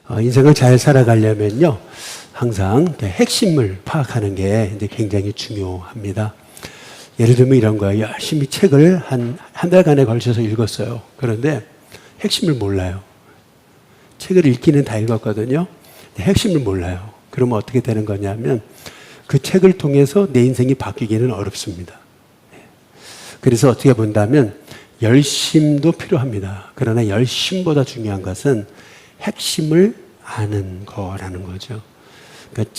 인생을 잘 살아가려면요, 항상 핵심을 파악하는 게 이제 굉장히 중요합니다. 예를 들면 이런 거예요. 열심히 책을 한 달간에 걸쳐서 읽었어요. 그런데 핵심을 몰라요. 책을 읽기는 다 읽었거든요. 핵심을 몰라요. 그러면 어떻게 되는 거냐면 그 책을 통해서 내 인생이 바뀌기는 어렵습니다. 그래서 어떻게 본다면 열심도 필요합니다. 그러나 열심보다 중요한 것은 핵심을 아는 거라는 거죠. 그러니까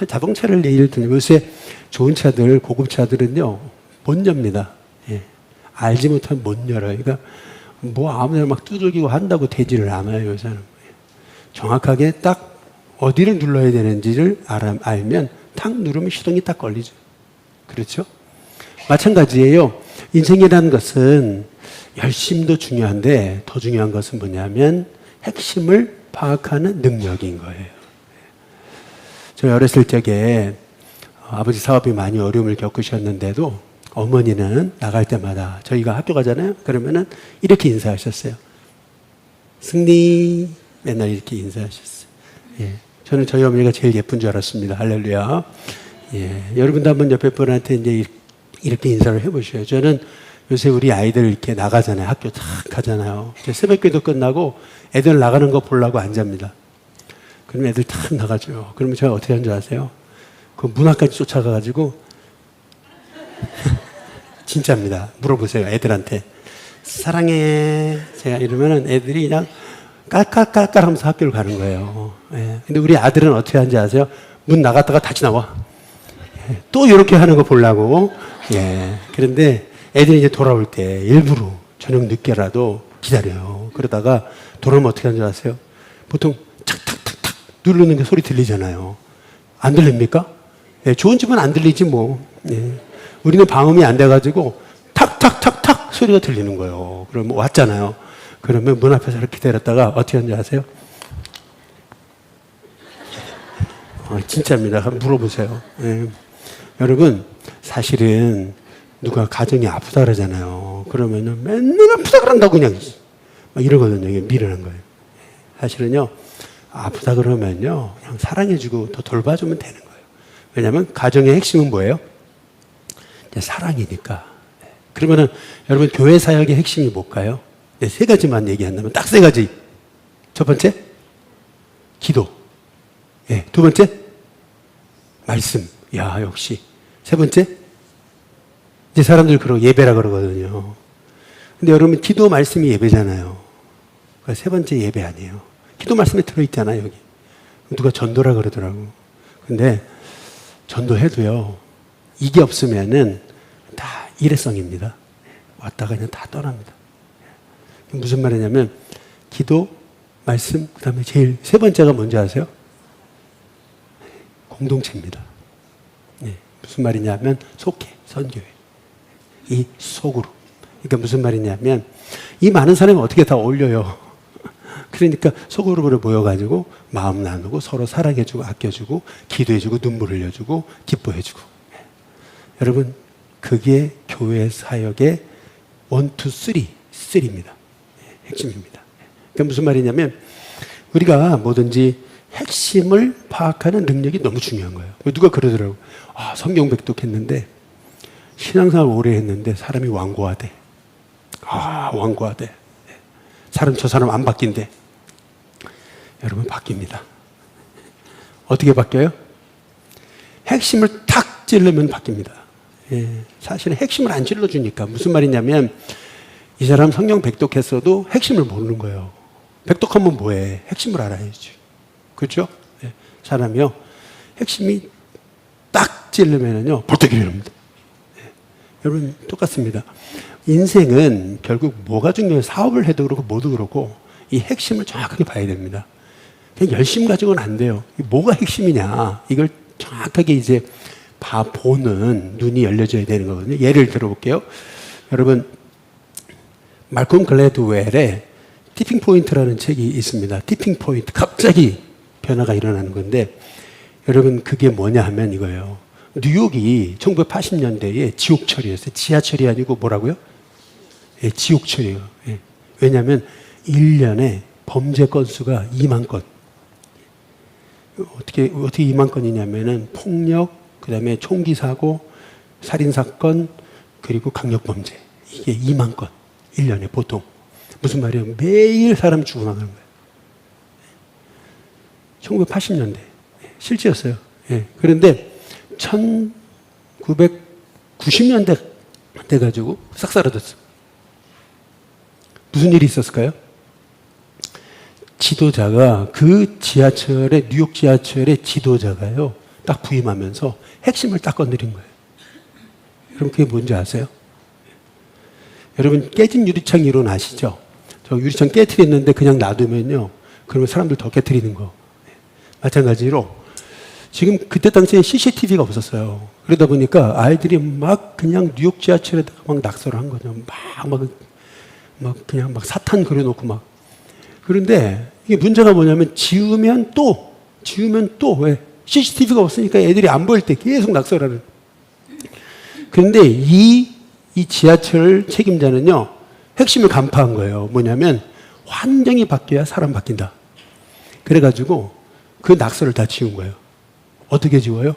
자동차를 예를 들면 요새 좋은 차들, 고급 차들은요, 못 엽니다. 예. 알지 못하면 못 열어요. 그러니까 뭐 아무나 막 두들기고 한다고 되지를 않아요, 요새는. 정확하게 딱 어디를 눌러야 되는지를 알면 탁 누르면 시동이 딱 걸리죠. 그렇죠? 마찬가지예요. 인생이라는 것은 열심도 중요한데 더 중요한 것은 뭐냐면 핵심을 파악하는 능력인 거예요. 저희 어렸을 적에 아버지 사업이 많이 어려움을 겪으셨는데도 어머니는 나갈 때마다 저희가 학교 가잖아요. 그러면은 이렇게 인사하셨어요. 승리. 맨날 이렇게 인사하셨어요. 예. 저는 저희 어머니가 제일 예쁜 줄 알았습니다. 할렐루야. 예. 여러분도 한번 옆에 분한테 이제 이렇게 인사를 해보셔요. 저는 요새 우리 아이들 이렇게 나가잖아요. 학교 탁 가잖아요. 새벽기도 끝나고 애들 나가는 거 보려고 안 잡니다. 그러면 애들 탁 나가죠. 그러면 제가 어떻게 하는 줄 아세요? 그 문 앞까지 쫓아가가지고 진짜입니다. 물어보세요. 애들한테. 사랑해. 제가 이러면은 애들이 그냥 깔깔깔깔 하면서 학교를 가는 거예요. 예. 근데 우리 아들은 어떻게 하는지 아세요? 문 나갔다가 다시 나와. 예. 또 이렇게 하는 거 보려고. 예. 그런데 애들이 이제 돌아올 때 일부러 저녁 늦게라도 기다려요. 그러다가 돌아오면 어떻게 하는지 아세요? 보통 탁탁탁탁 누르는 게 소리 들리잖아요. 안 들립니까? 예. 좋은 집은 안 들리지 뭐. 예. 우리는 방음이 안 돼가지고 탁탁탁탁 소리가 들리는 거예요. 그러면 왔잖아요. 그러면 문 앞에서 이렇게 기다렸다가 어떻게 하는지 아세요? 진짜입니다. 한번 물어보세요. 예. 여러분, 사실은 누가 가정이 아프다 그러잖아요. 그러면은 맨날 아프다 그런다고 그냥 막 이러거든요. 이게 미련한 거예요. 사실은요, 아프다 그러면요, 그냥 사랑해주고 더 돌봐주면 되는 거예요. 왜냐하면 가정의 핵심은 뭐예요? 사랑이니까. 그러면은 여러분, 교회 사역의 핵심이 뭘까요? 네, 세 가지만 얘기한다면 딱 세 가지. 첫 번째, 기도. 예, 두 번째, 말씀. 야, 역시. 세 번째, 이제 사람들 그러고 예배라 그러거든요. 근데 여러분, 기도, 말씀이 예배잖아요. 그러니까 세 번째 예배 아니에요. 기도, 말씀에 들어있잖아요, 여기. 누가 전도라 그러더라고. 근데 전도해도요, 이게 없으면은 다 일회성입니다. 왔다가 그냥 다 떠납니다. 무슨 말이냐면 기도, 말씀, 그 다음에 제일 세 번째가 뭔지 아세요? 공동체입니다. 네. 무슨 말이냐면 속회, 선교회. 이 소그룹. 그러니까 무슨 말이냐면 이 많은 사람이 어떻게 다 어울려요. 그러니까 소그룹으로 모여가지고 마음 나누고 서로 사랑해주고 아껴주고 기도해주고 눈물 흘려주고 기뻐해주고. 네. 여러분, 그게 교회 사역의 1, 2, 3입니다. 핵심입니다. 그러니까 무슨 말이냐면 우리가 뭐든지 핵심을 파악하는 능력이 너무 중요한 거예요. 누가 그러더라고요. 성경 백독했는데 신앙생활 오래 했는데 사람이 완고하대. 완고하대. 저 사람 안 바뀐대. 여러분, 바뀝니다. 어떻게 바뀌어요? 핵심을 탁 찌르면 바뀝니다. 예, 사실은 핵심을 안 찔러주니까. 무슨 말이냐면 이 사람 성경 백독했어도 핵심을 모르는 거예요. 백독하면 뭐해? 핵심을 알아야지. 그렇죠? 네. 사람이요, 핵심이 딱 찌르면은요, 벌떡 일어납니다. 네. 여러분, 똑같습니다. 인생은 결국 뭐가 중요해요? 사업을 해도 그렇고 뭐도 그렇고 이 핵심을 정확하게 봐야 됩니다. 그냥 열심 가지고는 안 돼요. 뭐가 핵심이냐? 이걸 정확하게 이제 보는 눈이 열려져야 되는 거거든요. 예를 들어볼게요. 여러분, 말콤 글래드웰의 티핑 포인트라는 책이 있습니다. 티핑 포인트. 갑자기 변화가 일어나는 건데, 여러분, 그게 뭐냐 하면 이거예요. 뉴욕이 1980년대에 지옥철이었어요. 지하철이 아니고 뭐라고요? 예, 지옥철이에요. 예. 왜냐하면 1년에 범죄 건수가 2만 건. 어떻게 2만 건이냐면은 폭력, 그 다음에 총기 사고, 살인 사건, 그리고 강력 범죄. 이게 2만 건. 1년에 보통. 무슨 말이에요? 매일 사람 죽어나가는 거예요. 1980년대. 실제였어요. 예. 그런데 1990년대 돼가지고 싹 사라졌어. 무슨 일이 있었을까요? 지도자가 그 지하철에, 뉴욕 지하철의 지도자가요, 딱 부임하면서 핵심을 딱 건드린 거예요. 여러분, 그게 뭔지 아세요? 여러분, 깨진 유리창 이론 아시죠? 저 유리창 깨트렸는데 그냥 놔두면요, 그러면 사람들 더 깨트리는 거. 마찬가지로, 지금 그때 당시에 CCTV가 없었어요. 그러다 보니까 아이들이 막 그냥 뉴욕 지하철에다가 막 낙서를 한 거죠. 그냥 사탄 그려놓고 막. 그런데 이게 문제가 뭐냐면 지우면 또 왜? CCTV가 없으니까 애들이 안 보일 때 계속 낙서를 하는. 그런데 이 지하철 책임자는요, 핵심을 간파한 거예요. 뭐냐면 환경이 바뀌어야 사람 바뀐다. 그래가지고 그 낙서를 다 지운 거예요. 어떻게 지워요?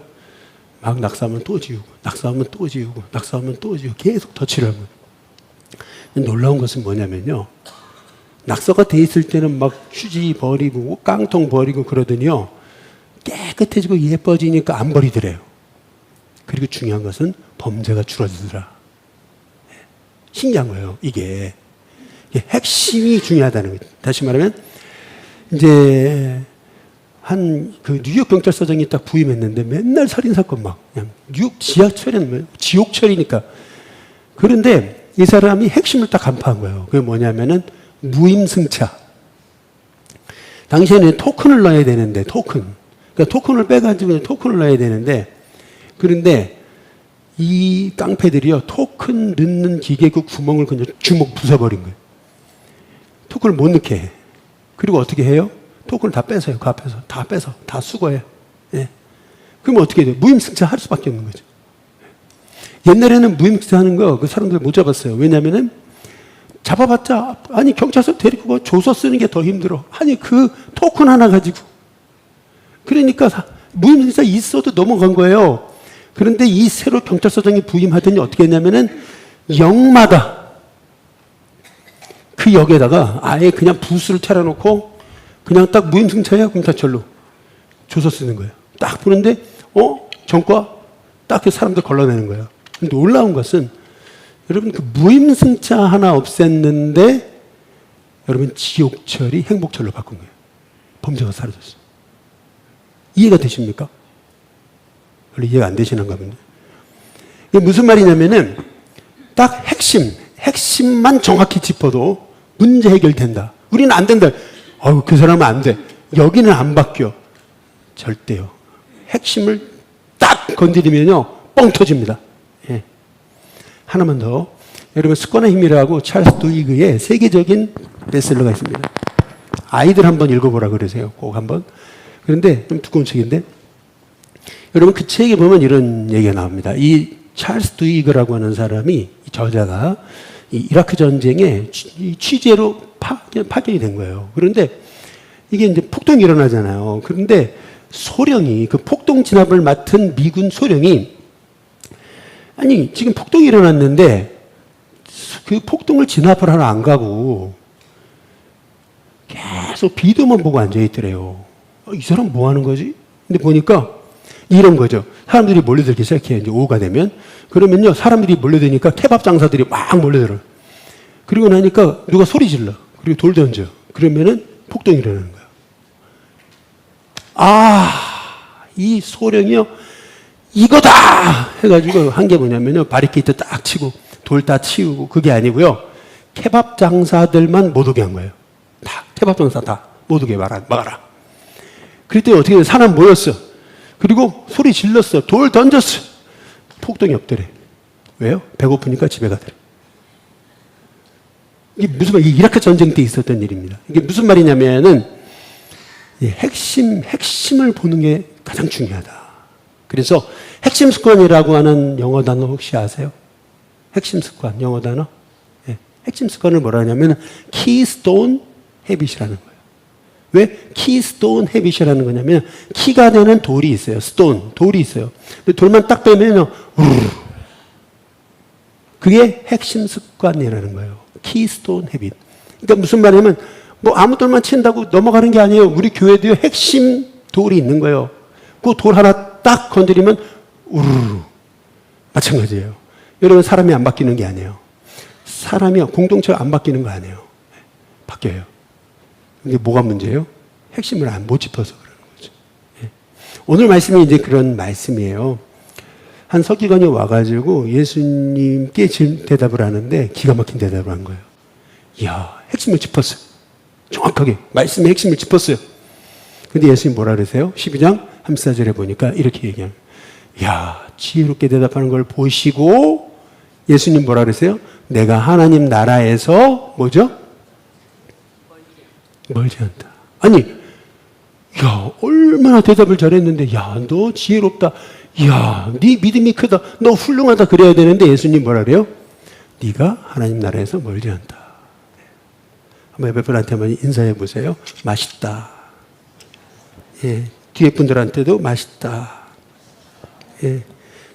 막 낙서하면 또 지우고, 낙서하면 또 지우고, 낙서하면 또 지우고, 계속 덧칠을 하고. 놀라운 것은 뭐냐면요, 낙서가 돼 있을 때는 막 휴지 버리고 깡통 버리고 그러더니요, 깨끗해지고 예뻐지니까 안 버리더래요. 그리고 중요한 것은 범죄가 줄어들더라. 신기한 거예요. 이게 핵심이 중요하다는 거예요. 다시 말하면 이제 한 그 뉴욕 경찰서장이 딱 부임했는데 맨날 살인 사건 막 그냥 뉴욕 지하철에는 지옥철이니까. 그런데 이 사람이 핵심을 딱 간파한 거예요. 그게 뭐냐면은 무임승차. 당시에는 토큰을 넣어야 되는데, 그러니까 토큰을 빼가지고 토큰을 넣어야 되는데, 그런데 이 깡패들이요, 토큰 넣는 기계 그 구멍을 그냥 주먹 부숴버린 거예요. 토큰을 못 넣게 해. 그리고 어떻게 해요? 토큰을 다 뺏어요. 그 앞에서. 다 수거해요. 예. 그러면 어떻게 돼요? 무임승차 할 수밖에 없는 거죠. 옛날에는 무임승차 하는 거 그 사람들 못 잡았어요. 왜냐면은 잡아봤자, 아니, 경찰서 데리고 조서 쓰는 게 더 힘들어. 아니, 그 토큰 하나 가지고. 그러니까 무임승차 있어도 넘어간 거예요. 그런데 이 새로 경찰서장이 부임하더니 어떻게 했냐면은 역마다 그 역에다가 아예 그냥 부스를 차려놓고 그냥 딱 무임승차야 금사철로 조서 쓰는 거예요. 딱 보는데, 전과 딱 그 사람들 걸러내는 거예요. 근데 놀라운 것은 여러분, 그 무임승차 하나 없앴는데 여러분, 지옥철이 행복철로 바꾼 거예요. 범죄가 사라졌어요. 이해가 되십니까? 원래 이해가 안 되시는가 보네. 이게 무슨 말이냐면은 딱 핵심만 정확히 짚어도 문제 해결된다. 우리는 안 된다. 그 사람은 안 돼. 여기는 안 바뀌어. 절대요. 핵심을 딱 건드리면요, 뻥 터집니다. 예. 하나만 더. 여러분, 습관의 힘이라고 찰스 두이그의 세계적인 베스트셀러가 있습니다. 아이들 한번 읽어보라 그러세요. 꼭 한번. 그런데 좀 두꺼운 책인데, 여러분, 그 책에 보면 이런 얘기가 나옵니다. 이 찰스 두이그라고 하는 사람이, 이 저자가 이 이라크 전쟁에 취재로 파견이 된 거예요. 그런데 이게 이제 폭동이 일어나잖아요. 그런데 소령이, 그 폭동 진압을 맡은 미군 소령이, 아니, 지금 폭동이 일어났는데 그 폭동을 진압을 하러 안 가고 계속 비디오만 보고 앉아있더래요. 이 사람 뭐 하는 거지? 근데 보니까 이런 거죠. 사람들이 몰려들기 시작해요. 이제 오후가 되면. 그러면요, 사람들이 몰려드니까 케밥 장사들이 막 몰려들어요. 그리고 나니까 누가 소리 질러. 그리고 돌 던져. 그러면은 폭동이 일어나는 거예요. 이 소령이요, 이거다! 해가지고 한 게 뭐냐면요, 바리케이트 딱 치고, 돌 다 치우고, 그게 아니고요, 케밥 장사들만 못 오게 한 거예요. 다, 케밥 장사 다 못 오게 막아라. 그랬더니 어떻게 돼? 사람 모였어. 그리고 소리 질렀어. 돌 던졌어. 폭동이 없더래. 왜요? 배고프니까 집에 가더래. 이게 무슨 말, 이게 이라크 전쟁 때 있었던 일입니다. 이게 무슨 말이냐면은, 핵심을 보는 게 가장 중요하다. 그래서 핵심 습관이라고 하는 영어 단어 혹시 아세요? 핵심 습관, 영어 단어? 핵심 습관을 뭐라 하냐면, keystone habit이라는 거예요. 왜 키스톤 헤빗이라는 거냐면 키가 되는 돌이 있어요. 스톤, 돌이 있어요. 근데 돌만 딱 빼면요. 우르르. 그게 핵심 습관이라는 거예요. 키스톤 헤빗. 그러니까 무슨 말이냐면 뭐 아무 돌만 친다고 넘어가는 게 아니에요. 우리 교회도요. 핵심 돌이 있는 거예요. 그 돌 하나 딱 건드리면 우르르. 마찬가지예요. 여러분 사람이 안 바뀌는 게 아니에요. 사람이 공동체가 안 바뀌는 거 아니에요. 바뀌어요. 근데 뭐가 문제예요? 핵심을 못 짚어서 그러는 거죠. 예. 오늘 말씀이 이제 그런 말씀이에요. 한 서기관이 와가지고 예수님께 대답을 하는데 기가 막힌 대답을 한 거예요. 이야, 핵심을 짚었어요. 정확하게 말씀의 핵심을 짚었어요. 근데 예수님 뭐라 그러세요? 12장 34절에 보니까 이렇게 얘기합니다. 이야, 지혜롭게 대답하는 걸 보시고 예수님 뭐라 그러세요? 내가 하나님 나라에서 뭐죠? 멀지 않다. 아니, 야, 얼마나 대답을 잘했는데, 야, 너 지혜롭다. 야, 네 믿음이 크다. 너 훌륭하다. 그래야 되는데 예수님 뭐라 그래요? 네가 하나님 나라에서 멀지 않다. 한번 옆에 분한테 한번 인사해 보세요. 맛있다. 예, 뒤에 분들한테도 맛있다. 예,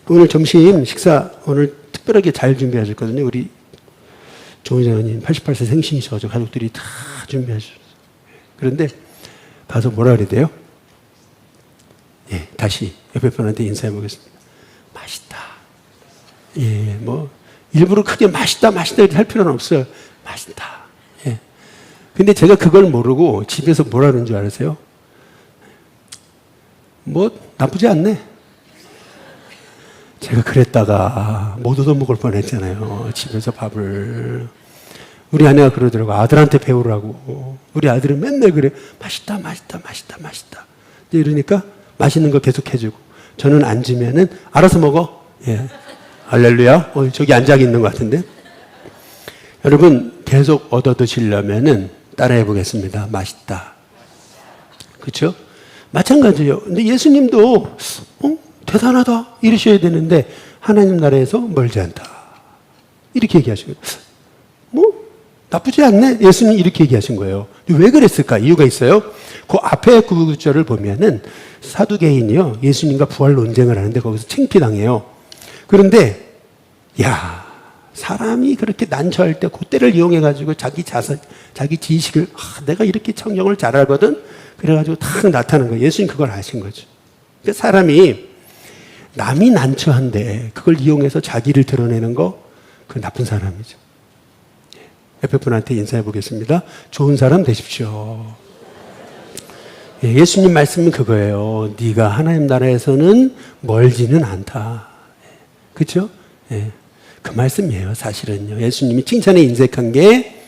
오늘 점심 식사 오늘 특별하게 잘 준비하셨거든요. 우리 조은장님 88세 생신이셔가지고 가족들이 다 준비하셨어요. 그런데 가서 뭐라 그래야 돼요? 예, 다시 옆에 분한테 인사해 보겠습니다. 맛있다. 예, 뭐 일부러 크게 맛있다 이렇게 할 필요는 없어요. 맛있다. 예. 근데 제가 그걸 모르고 집에서 뭐라 그러는 줄 알았어요? 뭐 나쁘지 않네. 제가 그랬다가 못 얻어먹을 뻔했잖아요. 집에서 밥을. 우리 아내가 그러더라고. 아들한테 배우라고. 우리 아들은 맨날 그래. 맛있다. 이러니까 맛있는 거 계속 해주고. 저는 앉으면은 알아서 먹어. 예. 할렐루야. 저기 앉아 있는 것 같은데. 여러분 계속 얻어 드시려면은 따라해 보겠습니다. 맛있다. 그렇죠? 마찬가지예요. 근데 예수님도 대단하다 이러셔야 되는데 하나님 나라에서 멀지 않다. 이렇게 얘기하시고 뭐 나쁘지 않네. 예수님이 이렇게 얘기하신 거예요. 왜 그랬을까? 이유가 있어요. 그 앞에 구절을 보면은 사두개인이요. 예수님과 부활 논쟁을 하는데 거기서 창피당해요. 그런데 야 사람이 그렇게 난처할 때 그때를 이용해가지고 자기 지식을 내가 이렇게 성경을 잘 알거든. 그래가지고 탁 나타나는 거예요. 예수님 그걸 아신 거죠. 그러니까 사람이 남이 난처한데 그걸 이용해서 자기를 드러내는 거 그 나쁜 사람이죠. 옆에 분한테 인사해 보겠습니다. 좋은 사람 되십시오. 예수님 말씀은 그거예요. 네가 하나님 나라에서는 멀지는 않다. 그렇죠? 그 말씀이에요. 사실은요. 예수님이 칭찬에 인색한 게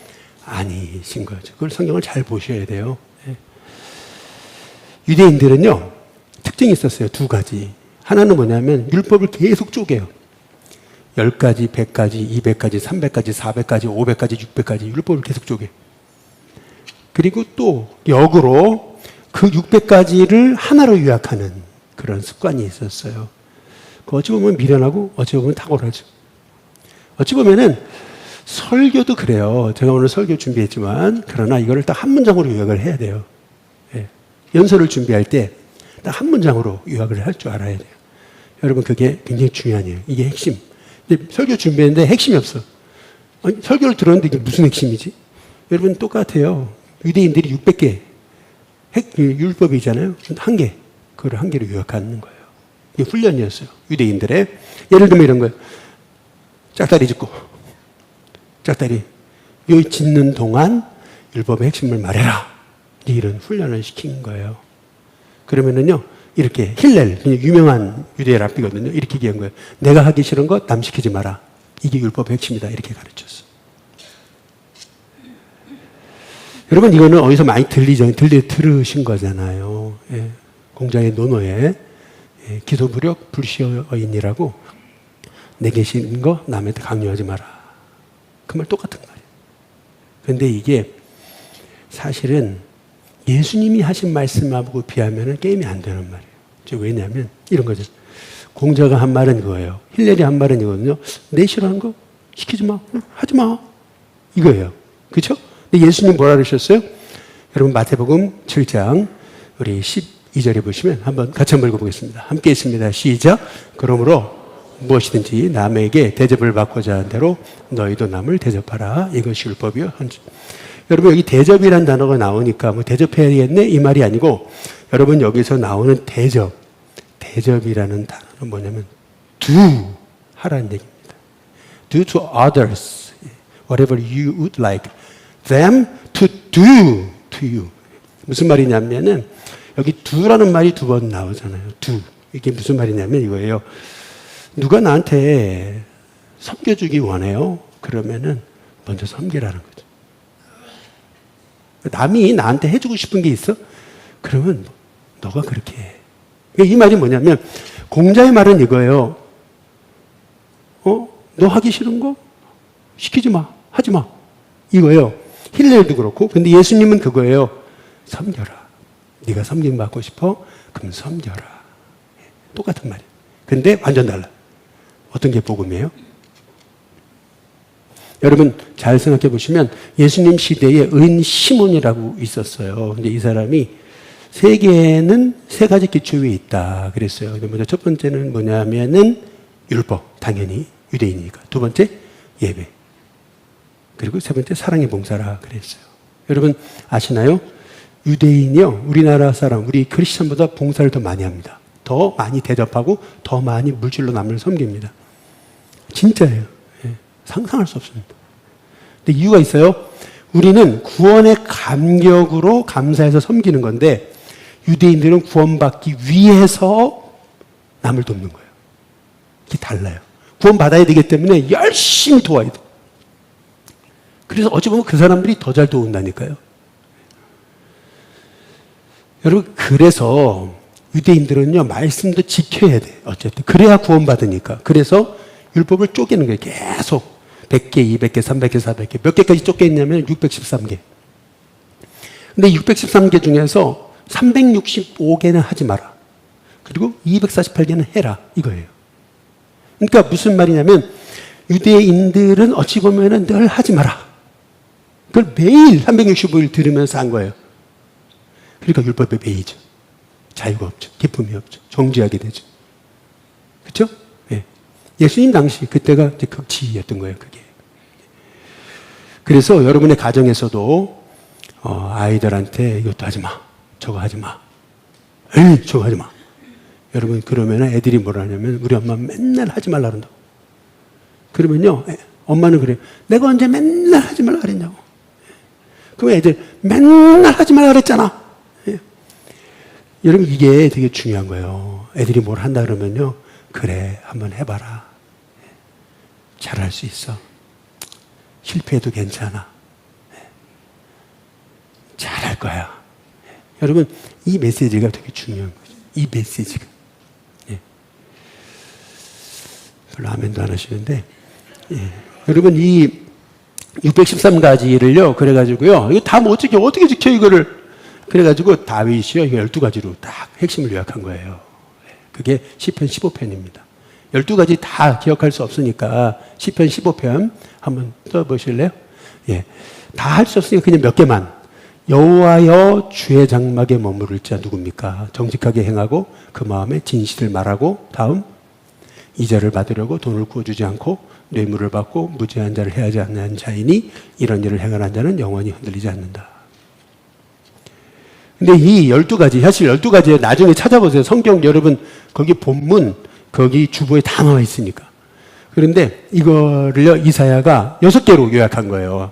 아니신 거죠. 그걸 성경을 잘 보셔야 돼요. 유대인들은요. 특징이 있었어요. 두 가지. 하나는 뭐냐면 율법을 계속 쪼개요. 10가지, 100가지, 200가지, 300가지, 400가지, 500가지, 600가지 율법을 계속 쪼개. 그리고 또 역으로 그 600가지를 하나로 요약하는 그런 습관이 있었어요. 어찌 보면 미련하고 어찌 보면 탁월하죠. 어찌 보면은 설교도 그래요. 제가 오늘 설교 준비했지만 그러나 이거를 딱 한 문장으로 요약을 해야 돼요. 연설을 준비할 때 딱 한 문장으로 요약을 할 줄 알아야 돼요. 여러분 그게 굉장히 중요한 일이에요. 이게 핵심. 근데 설교 준비했는데 핵심이 없어. 아니, 설교를 들었는데 이게 무슨 핵심이지? 여러분 똑같아요. 유대인들이 600개 율법이잖아요. 한 개. 그걸 한 개로 요약하는 거예요. 이게 훈련이었어요. 유대인들의. 예를 들면 이런 거예요. 짝다리 짚고. 짝다리. 요 짚는 동안 율법의 핵심을 말해라. 이런 훈련을 시킨 거예요. 그러면은요, 이렇게 힐렐, 유명한 유대 랍비거든요. 이렇게 얘기한 거예요. 내가 하기 싫은 거 남 시키지 마라. 이게 율법의 핵심이다. 이렇게 가르쳤어. 여러분 이거는 어디서 많이 들으신 거잖아요. 공장의 논어에 기도부력 불시어인이라고 내 계신 거 남한테 강요하지 마라. 그 말 똑같은 말이에요. 그런데 이게 사실은 예수님이 하신 말씀하고 비하면 게임이 안 되는 말이에요. 왜냐하면 이런 거죠. 공자가 한 말은 그거예요. 힐렐이 한 말은 이거거든요. 내 싫어하는 거 시키지 마. 하지 마. 이거예요. 그렇죠? 근데 예수님 뭐라 그러셨어요? 여러분 마태복음 7장 우리 12절에 보시면 한번 같이 한번 읽어보겠습니다. 함께 있습니다. 시작. 그러므로 무엇이든지 남에게 대접을 받고자 하는 대로 너희도 남을 대접하라. 이것이 율법이요. 여러분 여기 대접이란 단어가 나오니까 뭐 대접해야겠네 이 말이 아니고 여러분 여기서 나오는 대접이라는 단어는 뭐냐면 do 하라는 얘기입니다. Do to others whatever you would like them to do to you. 무슨 말이냐면은 여기 do라는 말이 두 번 나오잖아요. do. 이게 무슨 말이냐면 이거예요. 누가 나한테 섬겨주기 원해요? 그러면은 먼저 섬기라는 거죠. 남이 나한테 해주고 싶은 게 있어? 그러면 너가 그렇게 해. 이 말이 뭐냐면 공자의 말은 이거예요. 너 하기 싫은 거? 시키지 마. 하지 마. 이거예요. 힐렐도 그렇고. 근데 예수님은 그거예요. 섬겨라. 네가 섬김 받고 싶어? 그럼 섬겨라. 똑같은 말이에요. 근데 완전 달라. 어떤 게 복음이에요? 여러분 잘 생각해 보시면 예수님 시대에 은 시몬이라고 있었어요. 근데 이 사람이 세계에는 세 가지 기초 위에 있다 그랬어요. 근데 먼저 첫 번째는 뭐냐면은 율법, 당연히 유대인이니까. 두 번째 예배. 그리고 세 번째 사랑의 봉사라 그랬어요. 여러분 아시나요? 유대인이요, 우리나라 사람, 우리 크리스천보다 봉사를 더 많이 합니다. 더 많이 대접하고 더 많이 물질로 남을 섬깁니다. 진짜예요. 예, 상상할 수 없습니다. 근데 이유가 있어요. 우리는 구원의 감격으로 감사해서 섬기는 건데 유대인들은 구원받기 위해서 남을 돕는 거예요. 이게 달라요. 구원받아야 되기 때문에 열심히 도와야 돼. 그래서 어찌 보면 그 사람들이 더 잘 도운다니까요. 여러분 그래서 유대인들은요 말씀도 지켜야 돼. 어쨌든 그래야 구원받으니까. 그래서 율법을 쪼개는 거예요. 계속 100개, 200개, 300개, 400개 몇 개까지 쪼개 있냐면 613개. 근데 613개 중에서 365개는 하지 마라. 그리고 248개는 해라. 이거예요. 그러니까 무슨 말이냐면 유대인들은 어찌 보면 늘 하지 마라. 그걸 매일 365일 들으면서 한 거예요. 그러니까 율법에 매이죠. 자유가 없죠. 기쁨이 없죠. 정죄하게 되죠. 그렇죠? 예. 예수님 당시 그때가 이제 극치였던 거예요. 그게. 그래서 여러분의 가정에서도 아이들한테 이것도 하지 마. 저거 하지 마. 에이, 저거 하지 마. 여러분 그러면 애들이 뭐라 하냐면 우리 엄마 맨날 하지 말라 그런다고. 그러면요 엄마는 그래요. 내가 언제 맨날 하지 말라 그랬냐고. 그럼 애들 맨날 하지 말라 그랬잖아. 예. 여러분 이게 되게 중요한 거예요. 애들이 뭘 한다 그러면요 그래 한번 해봐라. 잘할 수 있어. 실패해도 괜찮아. 잘할 거야. 여러분 이 메시지가 되게 중요한 거죠. 이 메시지가. 예. 별로 아멘도 안 하시는데 예. 여러분 이 613가지를요 그래가지고요 이거 다 뭐 어떻게 지켜 이거를. 그래가지고 다윗이요 이거 12가지로 딱 핵심을 요약한 거예요. 그게 시편 15편입니다. 12가지 다 기억할 수 없으니까 시편 15편 한번 써보실래요? 예. 다 할 수 없으니까 그냥 몇 개만. 여호와여 주의 장막에 머무를 자 누굽니까? 정직하게 행하고 그 마음에 진실을 말하고. 다음 2절을 받으려고 돈을 구워주지 않고 뇌물을 받고 무죄한 자를 해하지 않는 자이니 이런 일을 행하는 자는 영원히 흔들리지 않는다. 근데 이 12가지, 사실 12가지 나중에 찾아보세요. 성경 여러분 거기 본문 거기 주보에 다 나와 있으니까. 그런데 이거를요 이사야가 6개로 요약한 거예요.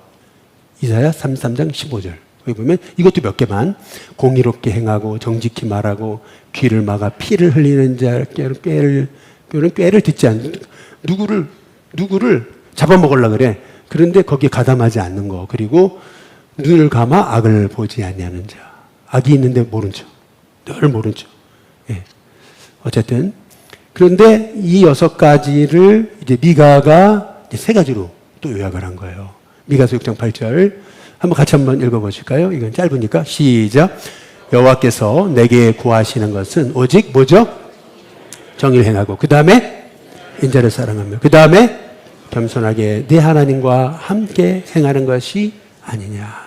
이사야 33장 15절. 여기 보면 이것도 몇 개만. 공의롭게 행하고 정직히 말하고 귀를 막아 피를 흘리는 자 꾀를 듣지 않는 누구를 잡아먹으려고 그래. 그런데 거기에 가담하지 않는 거. 그리고 눈을 감아 악을 보지 아니하는 자. 악이 있는데 모른 척. 늘 모른 척. 예. 어쨌든 그런데 이 6가지를 이제 미가가 이제 3가지로 또 요약을 한 거예요. 미가서 6장 8절 한번 같이 한번 읽어보실까요? 이건 짧으니까 시작. 여호와께서 내게 구하시는 것은 오직 뭐죠? 정의를 행하고 그 다음에 인자를 사랑하며 그 다음에 겸손하게 네 하나님과 함께 행하는 것이 아니냐.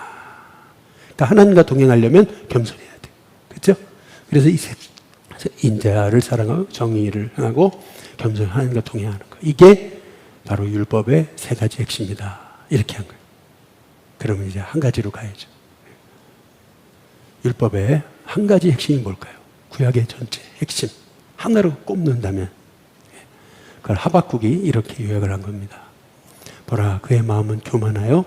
그러니까 하나님과 동행하려면 겸손해야 돼. 그렇죠? 그래서 인자를 사랑하고 정의를 하고 겸손 하나님과 동행하는 거. 이게 바로 율법의 세 가지 핵심이다. 이렇게 한 거예요. 그러면 이제 한 가지로 가야죠. 율법의 한 가지 핵심이 뭘까요? 구약의 전체 핵심. 하나로 꼽는다면 그걸 하박국이 이렇게 요약을 한 겁니다. 보라, 그의 마음은 교만하여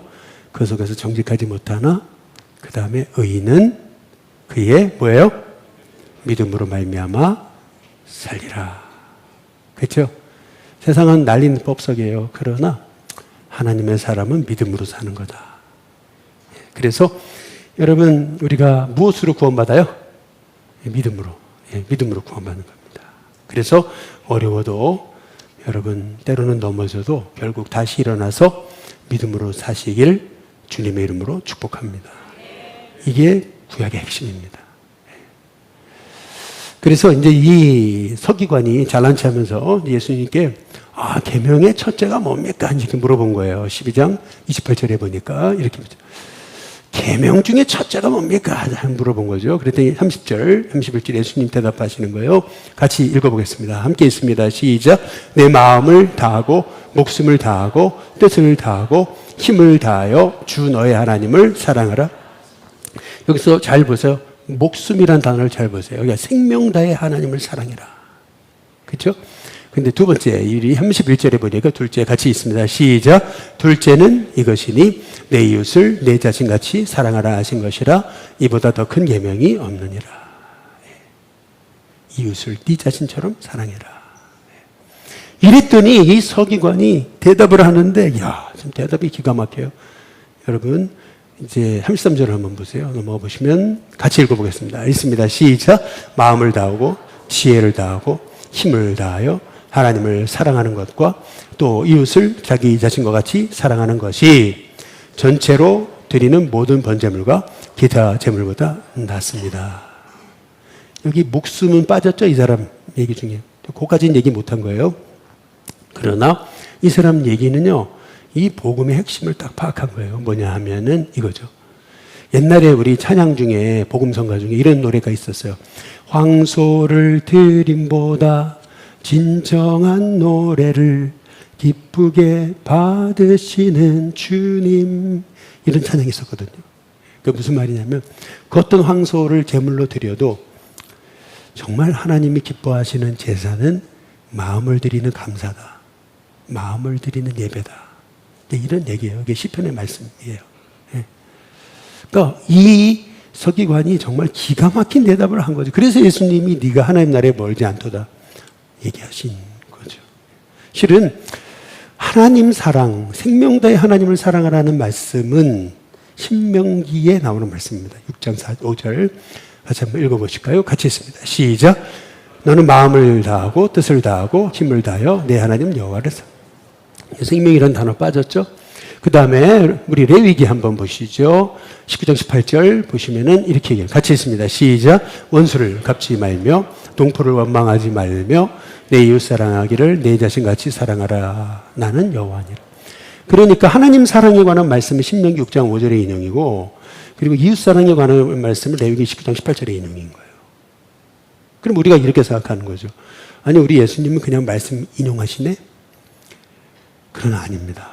그 속에서 정직하지 못하나 그 다음에 의인은 그의 뭐예요? 믿음으로 말미암아 살리라. 그렇죠? 세상은 날린 법석이에요. 그러나 하나님의 사람은 믿음으로 사는 거다. 그래서 여러분, 우리가 무엇으로 구원받아요? 믿음으로. 믿음으로 구원받는 겁니다. 그래서 어려워도 여러분, 때로는 넘어져도 결국 다시 일어나서 믿음으로 사시길 주님의 이름으로 축복합니다. 이게 구약의 핵심입니다. 그래서 이제 이 서기관이 잘난 체 하면서 예수님께 계명의 첫째가 뭡니까? 이렇게 물어본 거예요. 12장 28절에 보니까 이렇게 계명 중에 첫째가 뭡니까? 물어본 거죠. 그랬더니 30절, 31절 예수님 대답하시는 거예요. 같이 읽어보겠습니다. 함께 있습니다. 시작. 내 마음을 다하고 목숨을 다하고 뜻을 다하고 힘을 다하여 주 너의 하나님을 사랑하라. 여기서 잘 보세요. 목숨이란 단어를 잘 보세요. 그러니까 생명 다해 하나님을 사랑해라. 그렇죠? 근데 두 번째, 이 31절에 보니까 둘째 같이 있습니다. 시작. 둘째는 이것이니 내 이웃을 내 자신같이 사랑하라 하신 것이라. 이보다 더 큰 계명이 없느니라. 이웃을 네 자신처럼 사랑해라. 이랬더니 이 서기관이 대답을 하는데, 좀 대답이 기가 막혀요. 여러분, 이제 33절을 한번 보세요. 넘어가 보시면 같이 읽어보겠습니다. 있습니다. 시작. 마음을 다하고 지혜를 다하고 힘을 다하여 하나님을 사랑하는 것과 또 이웃을 자기 자신과 같이 사랑하는 것이 전체로 드리는 모든 번제물과 기타 제물보다 낫습니다. 여기 목숨은 빠졌죠? 이 사람 얘기 중에. 그까지는 얘기 못한 거예요. 그러나 이 사람 얘기는요, 이 복음의 핵심을 딱 파악한 거예요. 뭐냐 하면은 이거죠. 옛날에 우리 찬양 중에, 복음성가 중에 이런 노래가 있었어요. 황소를 드림보다 진정한 노래를 기쁘게 받으시는 주님. 이런 찬양이 있었거든요. 그게 무슨 말이냐면, 그 어떤 황소를 제물로 드려도 정말 하나님이 기뻐하시는 제사는 마음을 드리는 감사다. 마음을 드리는 예배다. 이런 얘기예요. 이게 시편의 말씀이에요. 그러니까 이 서기관이 정말 기가 막힌 대답을 한 거죠. 그래서 예수님이 네가 하나님 나라에 멀지 않도다 얘기하신 거죠. 실은 하나님 사랑, 생명 다해 하나님을 사랑하라는 말씀은 신명기에 나오는 말씀입니다. 6장 5절 같이 한번 읽어보실까요? 같이 있습니다. 시작. 너는 마음을 다하고 뜻을 다하고 힘을 다하여 내 하나님 여호와를 생명이라는 단어 빠졌죠? 그 다음에 우리 레위기 한번 보시죠. 19장 18절 보시면은 이렇게 얘기해요. 같이 있습니다. 시작. 원수를 갚지 말며 동포를 원망하지 말며 내 이웃 사랑하기를 내 자신같이 사랑하라. 나는 여호와니라. 그러니까 하나님 사랑에 관한 말씀은 신명기 6장 5절의 인용이고, 그리고 이웃 사랑에 관한 말씀은 레위기 19장 18절의 인용인 거예요. 그럼 우리가 이렇게 생각하는 거죠. 아니, 우리 예수님은 그냥 말씀 인용하시네? 그건 아닙니다.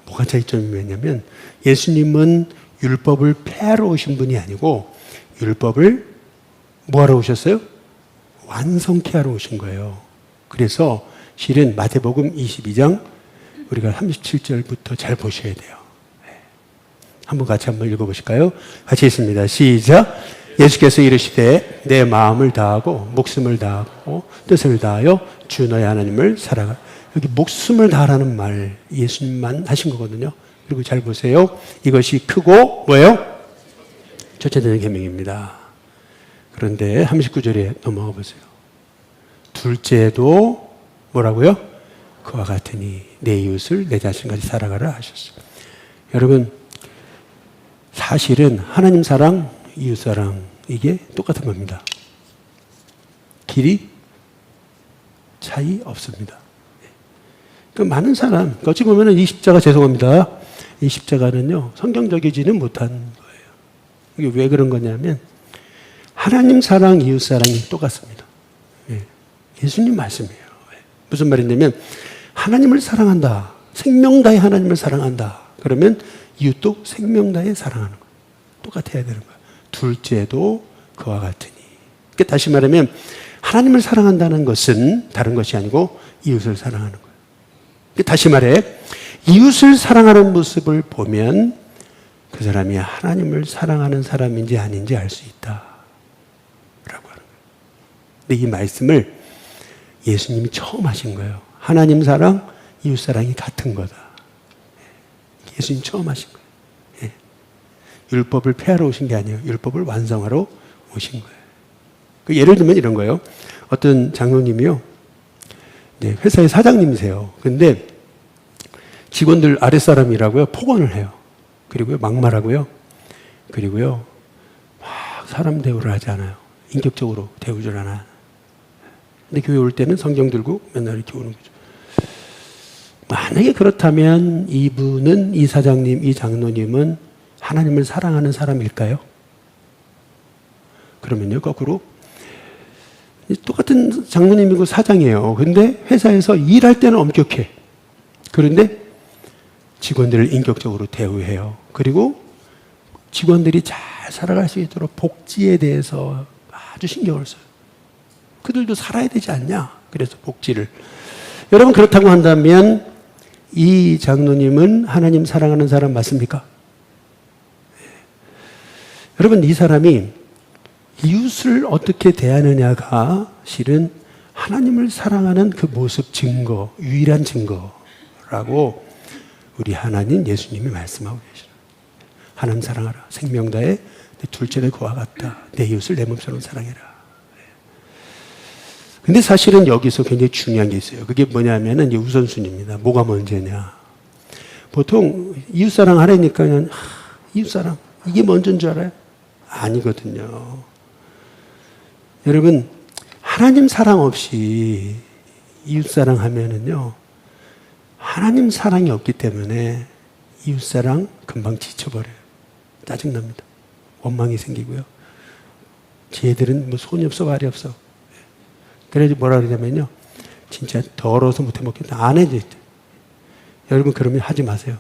뭐가 차이점이 있냐면, 예수님은 율법을 폐하러 오신 분이 아니고 율법을 뭐하러 오셨어요? 완성케 하러 오신 거예요. 그래서 실은 마태복음 22장 우리가 37절부터 잘 보셔야 돼요. 한번 같이 한번 읽어보실까요? 같이 있습니다. 시작. 예수께서 이르시되 내 마음을 다하고 목숨을 다하고 뜻을 다하여 주 너의 하나님을 사랑하라. 여기 목숨을 다하라는 말 예수님만 하신 거거든요. 그리고 잘 보세요. 이것이 크고 뭐예요? 첫째 되는 계명입니다. 그런데 39절에 넘어가 보세요. 둘째도 뭐라고요? 그와 같으니 내 이웃을 내 자신같이 사랑하라 하셨어요. 여러분, 사실은 하나님 사랑, 이웃 사랑 이게 똑같은 겁니다. 길이 차이 없습니다. 그 많은 사람, 어찌 보면 이 십자가, 죄송합니다. 이 십자가는요, 성경적이지는 못한 거예요. 이게 왜 그런 거냐면 하나님 사랑, 이웃 사랑이 똑같습니다. 예. 예수님 말씀이에요. 무슨 말이냐면 하나님을 사랑한다. 생명 다해 하나님을 사랑한다. 그러면 이웃도 생명 다해 사랑하는 거예요. 똑같아야 되는 거예요. 둘째도 그와 같으니. 그러니까 다시 말하면 하나님을 사랑한다는 것은 다른 것이 아니고 이웃을 사랑하는 거예요. 그러니까 다시 말해 이웃을 사랑하는 모습을 보면 그 사람이 하나님을 사랑하는 사람인지 아닌지 알 수 있다. 라고 하는 거예요. 근데 이 말씀을 예수님이 처음 하신 거예요. 하나님 사랑, 이웃 사랑이 같은 거다. 예수님이 처음 하신 거예요. 예. 율법을 폐하러 오신 게 아니에요. 율법을 완성하러 오신 거예요. 예를 들면 이런 거예요. 어떤 장로님이요. 네, 회사의 사장님이세요. 근데 직원들 아랫사람이라고요. 폭언을 해요. 그리고요. 막말하고요. 그리고요. 막 사람 대우를 하지 않아요. 인격적으로 대우질 않아요. 근데 교회 올 때는 성경 들고 맨날 이렇게 오는 거죠. 만약에 그렇다면 이분은, 이 사장님, 이 장로님은 하나님을 사랑하는 사람일까요? 그러면요, 거꾸로 똑같은 장로님이고 사장이에요. 근데 회사에서 일할 때는 엄격해. 그런데 직원들을 인격적으로 대우해요. 그리고 직원들이 잘 살아갈 수 있도록 복지에 대해서 아주 신경을 써요. 그들도 살아야 되지 않냐? 그래서 복지를. 여러분 그렇다고 한다면 이 장로님은 하나님 사랑하는 사람 맞습니까? 네. 여러분 이 사람이 이웃을 어떻게 대하느냐가 실은 하나님을 사랑하는 그 모습 증거, 유일한 증거라고 우리 하나님 예수님이 말씀하고 계시죠. 하나님 사랑하라. 생명 다해 내 둘째를 그와 같다. 내 이웃을 내 몸처럼 사랑해라. 근데 사실은 여기서 굉장히 중요한 게 있어요. 그게 뭐냐면은 이제 우선순위입니다. 뭐가 먼저냐. 보통 이웃사랑 하라니까 그냥 이웃사랑 이게 먼저인 줄 알아요? 아니거든요. 여러분 하나님 사랑 없이 이웃사랑 하면은요 하나님 사랑이 없기 때문에 이웃사랑 금방 지쳐버려요. 짜증납니다. 원망이 생기고요. 쟤들은 뭐 손이 없어 발이 없어. 그래서 뭐라 그러냐면요. 진짜 더러워서 못해 먹겠다. 안 해도 여러분 그러면 하지 마세요.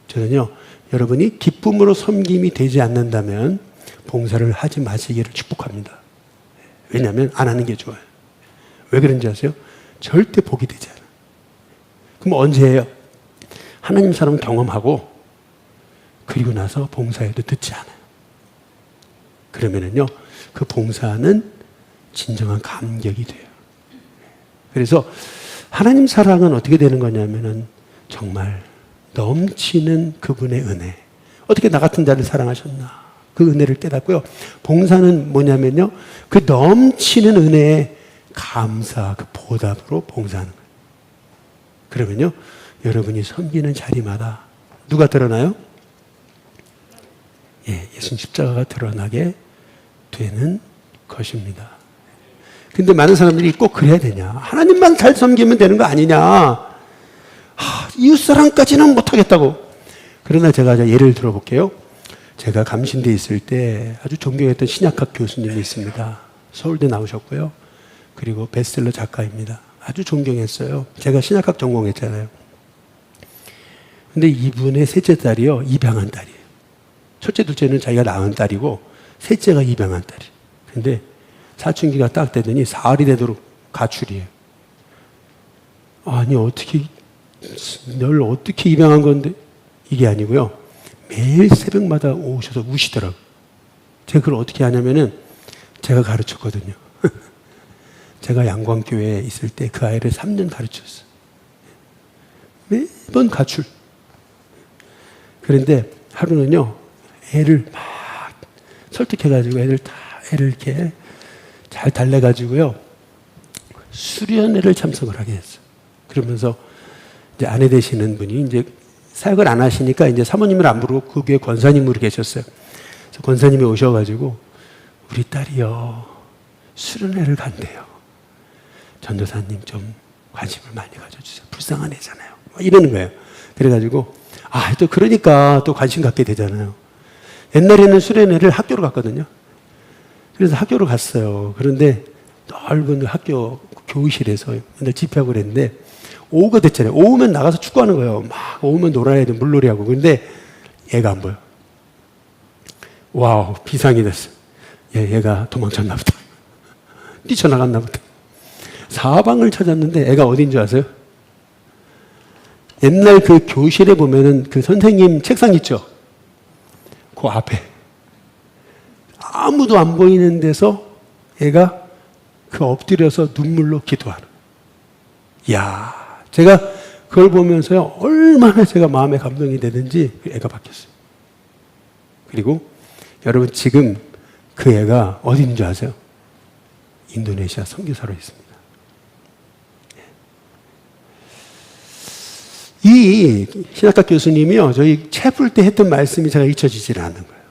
저는요. 여러분이 기쁨으로 섬김이 되지 않는다면 봉사를 하지 마시기를 축복합니다. 왜냐하면 안 하는 게 좋아요. 왜 그런지 아세요? 절대 복이 되지 않아요. 그럼 언제 해요? 하나님 사람 경험하고 그리고 나서 봉사해도 듣지 않아요. 그러면은요. 그 봉사는 진정한 감격이 돼요. 그래서 하나님 사랑은 어떻게 되는 거냐면은 정말 넘치는 그분의 은혜. 어떻게 나 같은 자를 사랑하셨나. 그 은혜를 깨닫고요. 봉사는 뭐냐면요. 그 넘치는 은혜에 감사, 그 보답으로 봉사하는 거예요. 그러면요. 여러분이 섬기는 자리마다 누가 드러나요? 예, 예수님 십자가가 드러나게 되는 것입니다. 근데 많은 사람들이 꼭 그래야 되냐. 하나님만 잘 섬기면 되는 거 아니냐. 이웃사랑까지는 못하겠다고. 그러나 제가 예를 들어볼게요. 제가 감신대에 있을 때 아주 존경했던 신약학 교수님이 있습니다. 서울대 나오셨고요. 그리고 베스트셀러 작가입니다. 아주 존경했어요. 제가 신약학 전공했잖아요. 근데 이분의 셋째 딸이요. 입양한 딸이에요. 첫째, 둘째는 자기가 낳은 딸이고 셋째가 입양한 딸이에요. 근데 사춘기가 딱 되더니 사흘이 되도록 가출이에요. 아니 어떻게 널 어떻게 입양한 건데? 이게 아니고요. 매일 새벽마다 오셔서 우시더라고요. 제가 그걸 어떻게 하냐면은 제가 가르쳤거든요. 제가 양광교회에 있을 때 그 아이를 3년 가르쳤어요. 매번 가출. 그런데 하루는요. 애를 막 설득해가지고 애를 이렇게 잘 달래가지고요. 수련회를 참석을 하게 했어요. 그러면서 이제 아내 되시는 분이 이제 사역을 안 하시니까 이제 사모님을 안 부르고 그 교회 권사님으로 계셨어요. 그래서 권사님이 오셔가지고 우리 딸이요. 수련회를 간대요. 전도사님 좀 관심을 많이 가져주세요. 불쌍한 애잖아요. 이러는 거예요. 그래가지고 또 그러니까 또 관심 갖게 되잖아요. 옛날에는 수련회를 학교로 갔거든요. 그래서 학교로 갔어요. 그런데 넓은 학교 교실에서 맨날 집회하고 그랬는데 오후가 됐잖아요. 오후면 나가서 축구하는 거예요. 막 오후면 놀아야 돼. 물놀이하고. 근데 얘가 안 보여. 와우, 비상이 됐어. 얘가 도망쳤나 보다. 뛰쳐나갔나 보다. 사방을 찾았는데 애가 어딘 줄 아세요? 옛날 그 교실에 보면은 그 선생님 책상 있죠? 그 앞에. 아무도 안 보이는 데서 애가 그 엎드려서 눈물로 기도하는. 이야, 제가 그걸 보면서요, 얼마나 제가 마음에 감동이 되는지 애가 바뀌었어요. 그리고 여러분 지금 그 애가 어디 있는 줄 아세요? 인도네시아 선교사로 있습니다. 이 신학과 교수님이요, 저희 채플 때 했던 말씀이 제가 잊혀지질 않는 거예요.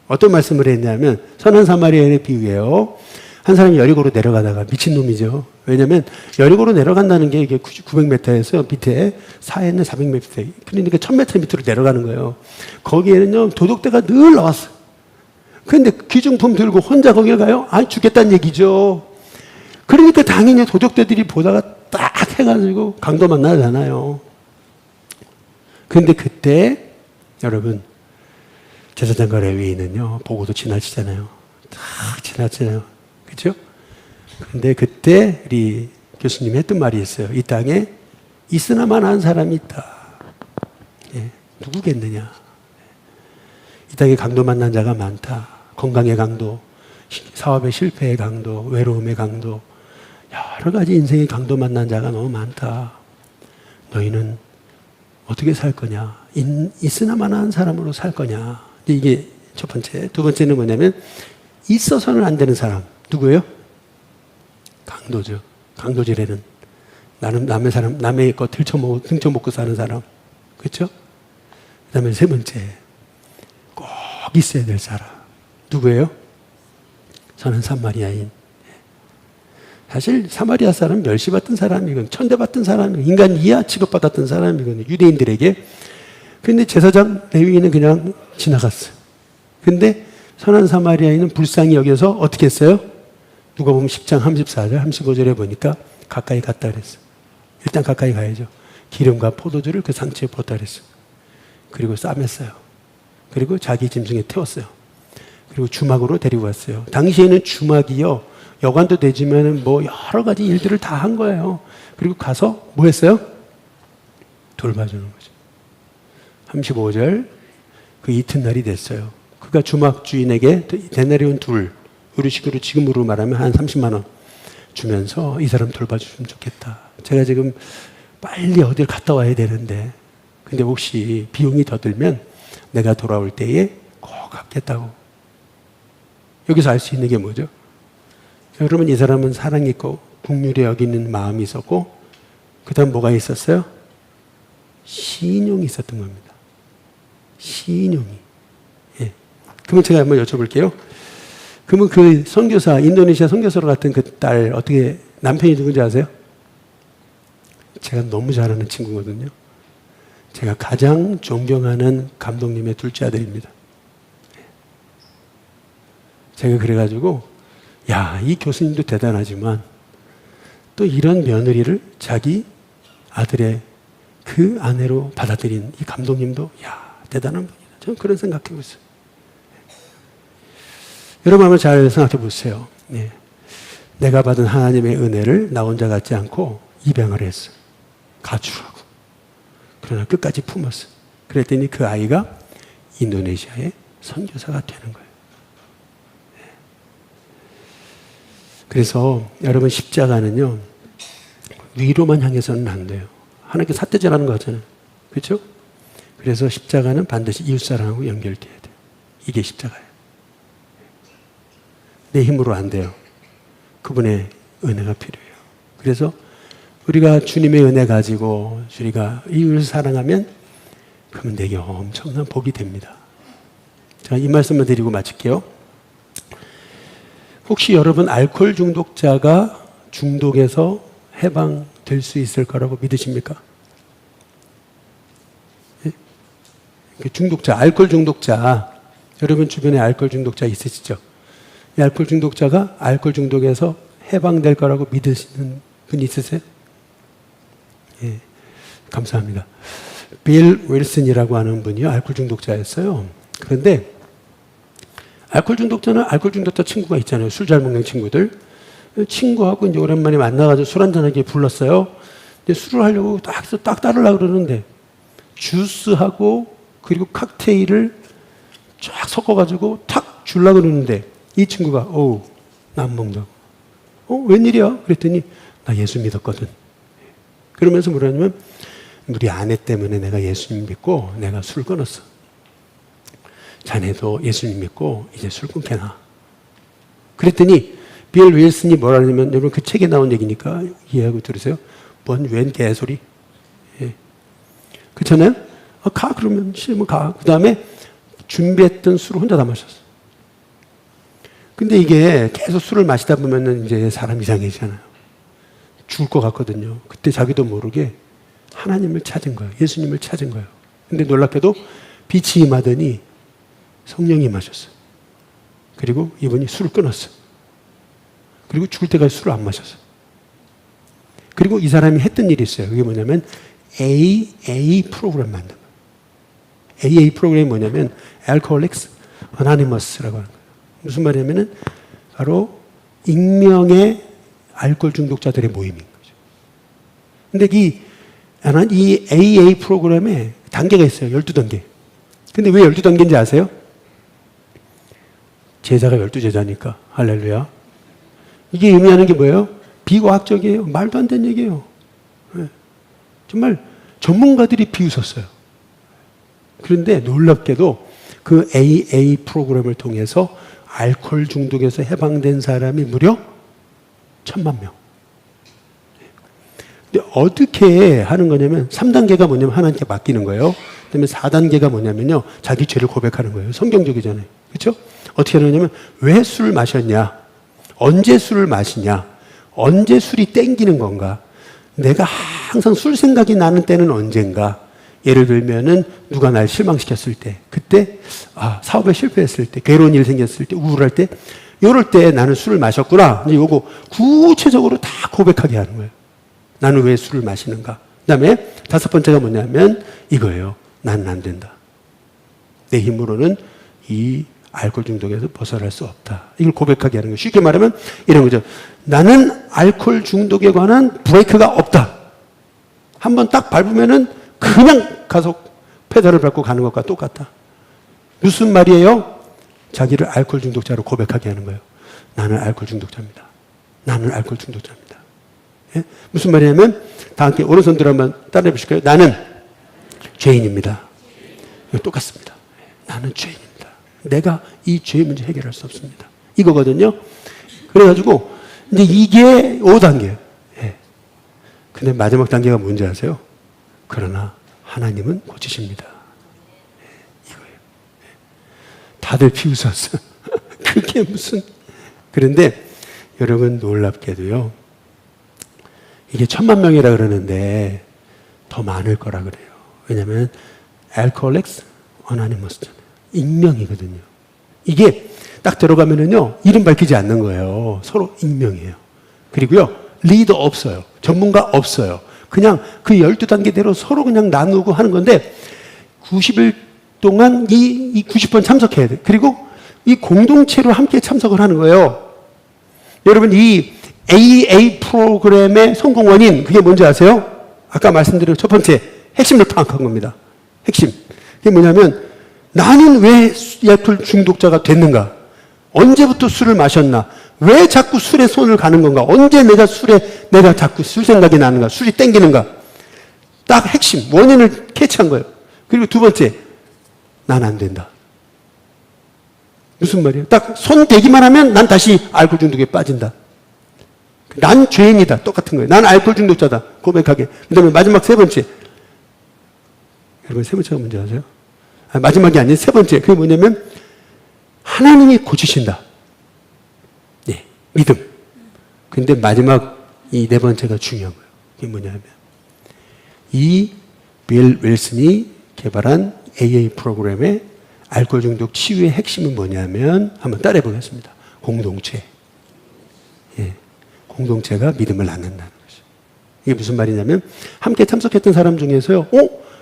어떤 말씀을 했냐면, 선한 사마리아인의 비유예요. 한 사람이 여리고로 내려가다가 미친놈이죠. 왜냐면 여리고로 내려간다는 게 이게 900m에서 밑에 4에는 400m, 그러니까 1000m 밑으로 내려가는 거예요. 거기에는요, 도둑대가 늘 나왔어요. 그런데 귀중품 들고 혼자 거길 가요? 아니, 죽겠다는 얘기죠. 그러니까 당연히 도둑대들이 보다가 딱 해가지고 강도 만나잖아요. 그런데 그때 여러분, 제사장과 레위인은요, 보고도 지나치잖아요. 딱 지나치잖아요. 그렇죠? 그런데 그때 우리 교수님이 했던 말이 있어요. 이 땅에 있으나마나한 사람이 있다. 예, 누구겠느냐? 이 땅에 강도 만난 자가 많다. 건강의 강도, 사업의 실패의 강도, 외로움의 강도, 여러 가지 인생의 강도 만난 자가 너무 많다. 너희는 어떻게 살 거냐? 있으나마나한 사람으로 살 거냐? 이게 첫 번째. 두 번째는 뭐냐면 있어서는 안 되는 사람. 누구예요? 강도죠. 강도질에는 남의 사람, 남의 거 등쳐먹고 사는 사람. 그렇죠? 그 다음에 세 번째, 꼭 있어야 될 사람. 누구예요? 선한 사마리아인. 사실 사마리아 사람 멸시받던 사람이건 천대받던 사람이건 인간 이하 취급받았던 사람이건 유대인들에게. 그런데 제사장 레위인은 그냥 지나갔어요. 근데 선한 사마리아인은 불쌍히 여겨서 어떻게 했어요? 누가 보면 10장 34절 35절에 보니까 가까이 갔다 그랬어요. 일단 가까이 가야죠. 기름과 포도주를 그 상처에 부었다 그랬어요. 그리고 싸맸어요. 그리고 자기 짐승에 태웠어요. 그리고 주막으로 데리고 왔어요. 당시에는 주막이요, 여관도 되지만 뭐 여러 가지 일들을 다 한 거예요. 그리고 가서 뭐 했어요? 돌봐주는 거죠. 35절, 그 이튿날이 됐어요. 그가 주막 주인에게 데나리온 둘, 우리식으로 지금으로 말하면 한 30만 원 주면서 이 사람 돌봐주시면 좋겠다. 제가 지금 빨리 어딜 갔다 와야 되는데, 근데 혹시 비용이 더 들면 내가 돌아올 때에 꼭 갚겠다고. 여기서 알 수 있는 게 뭐죠? 여러분, 이 사람은 사랑 있고 긍휼히 여기는 마음이 있었고, 그 다음 뭐가 있었어요? 신용이 있었던 겁니다. 신용이. 예. 그러면 제가 한번 여쭤볼게요. 그러면 그 선교사, 인도네시아 선교사로 갔던 그 딸, 어떻게, 남편이 누군지 아세요? 제가 너무 잘 아는 친구거든요. 제가 가장 존경하는 감독님의 둘째 아들입니다. 제가 그래가지고, 야, 이 교수님도 대단하지만 또 이런 며느리를 자기 아들의 그 아내로 받아들인 이 감독님도, 야, 대단한 분이다. 저는 그런 생각하고 있어요. 여러분 한번 잘 생각해 보세요. 네. 내가 받은 하나님의 은혜를 나 혼자 갖지 않고 입양을 했어. 가출하고. 그러나 끝까지 품었어. 그랬더니 그 아이가 인도네시아의 선교사가 되는 거예요. 네. 그래서 여러분, 십자가는요, 위로만 향해서는 안 돼요. 하나님께 삿대질하는 거 같잖아요. 그렇죠? 그래서 십자가는 반드시 이웃사랑하고 연결돼야 돼요. 이게 십자가예요. 내 힘으로 안 돼요. 그분의 은혜가 필요해요. 그래서 우리가 주님의 은혜 가지고 우리가 이웃을 사랑하면 그러면 내게 엄청난 복이 됩니다. 제가 이 말씀을 드리고 마칠게요. 혹시 여러분 알코올 중독자가 중독에서 해방될 수 있을 거라고 믿으십니까? 예? 중독자, 알코올 중독자, 여러분 주변에 알코올 중독자 있으시죠? 이 알코올 중독자가 알코올 중독에서 해방될 거라고 믿으시는 분 있으세요? 예, 감사합니다. 빌 윌슨이라고 하는 분이요, 알코올 중독자였어요. 그런데 알코올 중독자는 알코올 중독자 친구가 있잖아요. 술 잘 먹는 친구들. 친구하고 이제 오랜만에 만나가지고 술 한잔하게 불렀어요. 근데 술을 하려고 딱 따르려고 그러는데 주스하고 그리고 칵테일을 쫙 섞어가지고 탁 주려고 그러는데 이 친구가 나 안 먹는다고. 웬일이야? 그랬더니 나 예수 믿었거든. 그러면서 뭐라냐면 우리 아내 때문에 내가 예수님 믿고 내가 술 끊었어. 자네도 예수님 믿고 이제 술 끊게나. 그랬더니 빌 윌슨이 뭐라 하냐면, 여러분 그 책에 나온 얘기니까 이해하고 들으세요. 웬 개소리. 예. 그렇잖아요? 가 그러면 싫으면 가. 그 다음에 준비했던 술을 혼자 다 마셨어. 근데 이게 계속 술을 마시다 보면은 이제 사람 이상해지잖아요. 죽을 것 같거든요. 그때 자기도 모르게 하나님을 찾은 거예요. 예수님을 찾은 거예요. 근데 놀랍게도 빛이 임하더니 성령이 임하셨어요. 그리고 이분이 술을 끊었어요. 그리고 죽을 때까지 술을 안 마셨어요. 그리고 이 사람이 했던 일이 있어요. 그게 뭐냐면 AA 프로그램 만든 거예요. AA 프로그램이 뭐냐면 Alcoholics Anonymous라고 하는 거예요. 무슨 말이냐면은 바로 익명의 알코올 중독자들의 모임인 거죠. 근데 이 AA 프로그램에 단계가 있어요. 12단계. 근데 왜 12단계인지 아세요? 제자가 12제자니까. 할렐루야. 이게 의미하는 게 뭐예요? 비과학적이에요. 말도 안 되는 얘기예요. 네. 정말 전문가들이 비웃었어요. 그런데 놀랍게도 그 AA 프로그램을 통해서 알코올 중독에서 해방된 사람이 무려 1000만 명. 근데 어떻게 하는 거냐면 3단계가 뭐냐면 하나님께 맡기는 거예요. 그다음에 4단계가 뭐냐면요, 자기 죄를 고백하는 거예요. 성경적이잖아요. 그렇죠? 어떻게 하는 거냐면 왜 술을 마셨냐? 언제 술을 마시냐? 언제 술이 땡기는 건가? 내가 항상 술 생각이 나는 때는 언젠가? 예를 들면은 누가 날 실망시켰을 때, 그때, 사업에 실패했을 때, 괴로운 일 생겼을 때, 우울할 때, 이럴 때 나는 술을 마셨구나. 이제 요거 구체적으로 다 고백하게 하는 거예요. 나는 왜 술을 마시는가? 그 다음에 5번째가 뭐냐면 이거예요. 나는 안 된다. 내 힘으로는 이 알코올 중독에서 벗어날 수 없다. 이걸 고백하게 하는 거예요. 쉽게 말하면 이런 거죠. 나는 알코올 중독에 관한 브레이크가 없다. 한번 딱 밟으면은 그냥 가속 페달을 밟고 가는 것과 똑같다. 무슨 말이에요? 자기를 알코올 중독자로 고백하게 하는 거예요. 나는 알코올 중독자입니다. 나는 알코올 중독자입니다. 예? 무슨 말이냐면 다 함께 오른손들 한번 따라해 보실까요? 나는 죄인입니다. 이거 똑같습니다. 나는 죄인입니다. 내가 이 죄의 문제 해결할 수 없습니다. 이거거든요. 그래가지고 이제 이게 5단계예요. 예. 근데 마지막 단계가 뭔지 아세요? 그러나 하나님은 고치십니다. 예. 이거예요. 예. 다들 비웃었어요. 그게 무슨. 그런데 여러분 놀랍게도요, 이게 1000만 명이라 그러는데 더 많을 거라 그래요. 왜냐하면 Alcoholics Anonymous잖아요. 익명이거든요. 이게 딱 들어가면은요, 이름 밝히지 않는 거예요. 서로 익명이에요. 그리고요, 리더 없어요. 전문가 없어요. 그냥 그 12단계대로 서로 그냥 나누고 하는 건데 90일 동안 이 90번 참석해야 돼요. 그리고 이 공동체로 함께 참석을 하는 거예요. 여러분, 이 AA 프로그램의 성공 원인, 그게 뭔지 아세요? 아까 말씀드린 첫 번째, 핵심을 파악한 겁니다. 핵심. 그게 뭐냐면, 나는 왜 알코올 중독자가 됐는가? 언제부터 술을 마셨나? 왜 자꾸 술에 손을 가는 건가? 언제 내가 자꾸 술 생각이 나는가? 술이 땡기는가? 딱 핵심, 원인을 캐치한 거예요. 그리고 두 번째, 난 안 된다. 무슨 말이에요? 딱 손 대기만 하면 난 다시 알코올 중독에 빠진다. 난 죄인이다. 똑같은 거예요. 난 알코올 중독자다. 고백하게. 그 다음에 마지막 세 번째. 여러분, 세 번째가 뭔지 아세요? 마지막이 아닌 세 번째. 그게 뭐냐면, 하나님이 고치신다. 네, 믿음. 근데 마지막 이 네 번째가 중요한 거예요. 그게 뭐냐면, 이 빌 윌슨이 개발한 AA 프로그램의 알코올 중독 치유의 핵심은 뭐냐면 한번 따라해 보겠습니다. 공동체. 예. 공동체가 믿음을 낳는다는 거죠. 이게 무슨 말이냐면 함께 참석했던 사람 중에서요.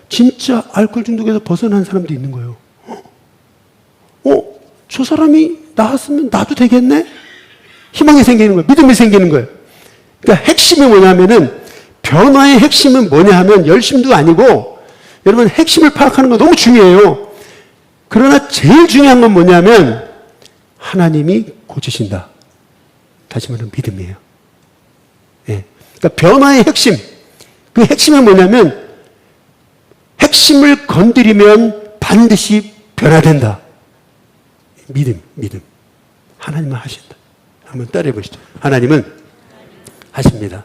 진짜 알코올 중독에서 벗어난 사람도 있는 거예요. 저 사람이 나았으면 나도 되겠네? 희망이 생기는 거예요. 믿음이 생기는 거예요. 그러니까 핵심이 뭐냐면은 변화의 핵심은 뭐냐 하면 열심도 아니고 여러분 핵심을 파악하는 거 너무 중요해요. 그러나 제일 중요한 건 뭐냐면 하나님이 고치신다. 다시 말하면 믿음이에요. 예. 그러니까 변화의 핵심. 그 핵심은 뭐냐면 핵심을 건드리면 반드시 변화된다. 믿음. 하나님은 하신다. 한번 따라해 보시죠. 하나님은 하십니다.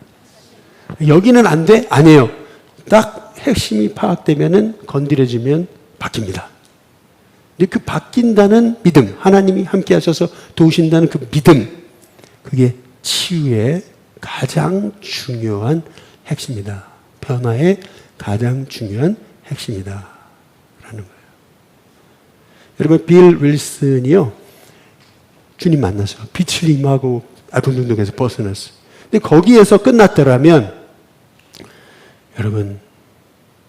여기는 안 돼? 아니에요. 딱 핵심이 파악되면은 건드려지면 바뀝니다. 근데 그 바뀐다는 믿음, 하나님이 함께 하셔서 도우신다는 그 믿음, 그게 치유의 가장 중요한 핵심이다. 변화의 가장 중요한 핵심이다. 라는 거예요. 여러분, 빌 윌슨이요. 주님 만나서 빛을 임하고 알코올 중독에서 벗어났어요. 근데 거기에서 끝났더라면 여러분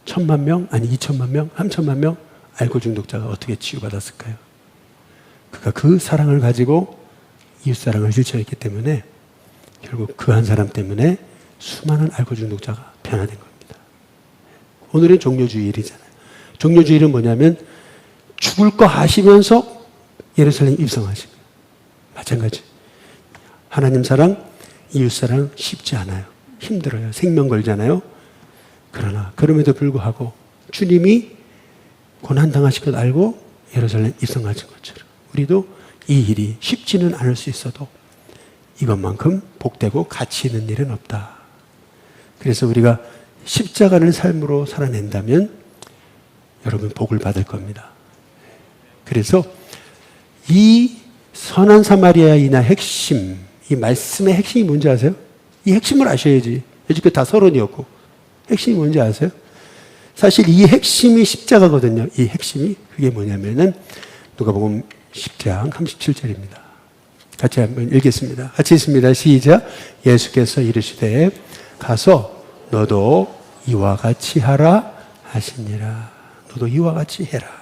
1,000만 명, 아니 2,000만 명, 3,000만 명 알코올 중독자가 어떻게 치유받았을까요? 그가 그 사랑을 가지고 이웃사랑을 실천했기 때문에 결국 그 한 사람 때문에 수많은 알코올 중독자가 변화된 겁니다. 오늘은 종료주일이잖아요. 종료주일은 뭐냐면 죽을 거 아시면서 예루살렘 입성하십니다. 마찬가지. 하나님 사랑, 이웃사랑 쉽지 않아요. 힘들어요. 생명 걸잖아요. 그러나 그럼에도 불구하고 주님이 고난당하실 것 알고 예루살렘 입성하신 것처럼 우리도 이 일이 쉽지는 않을 수 있어도 이것만큼 복되고 가치 있는 일은 없다. 그래서 우리가 십자가를 삶으로 살아낸다면 여러분 복을 받을 겁니다. 그래서 이 선한 사마리아인의 핵심, 이 말씀의 핵심이 뭔지 아세요? 이 핵심을 아셔야지. 여지껏 다 서론이었고 핵심이 뭔지 아세요? 사실 이 핵심이 십자가거든요. 이 핵심이 그게 뭐냐면은 누가복음 10장 37절입니다. 같이 한번 읽겠습니다. 같이 읽습니다. 시작. 예수께서 이르시되 가서 너도 이와 같이 하라 하시니라. 너도 이와 같이 해라.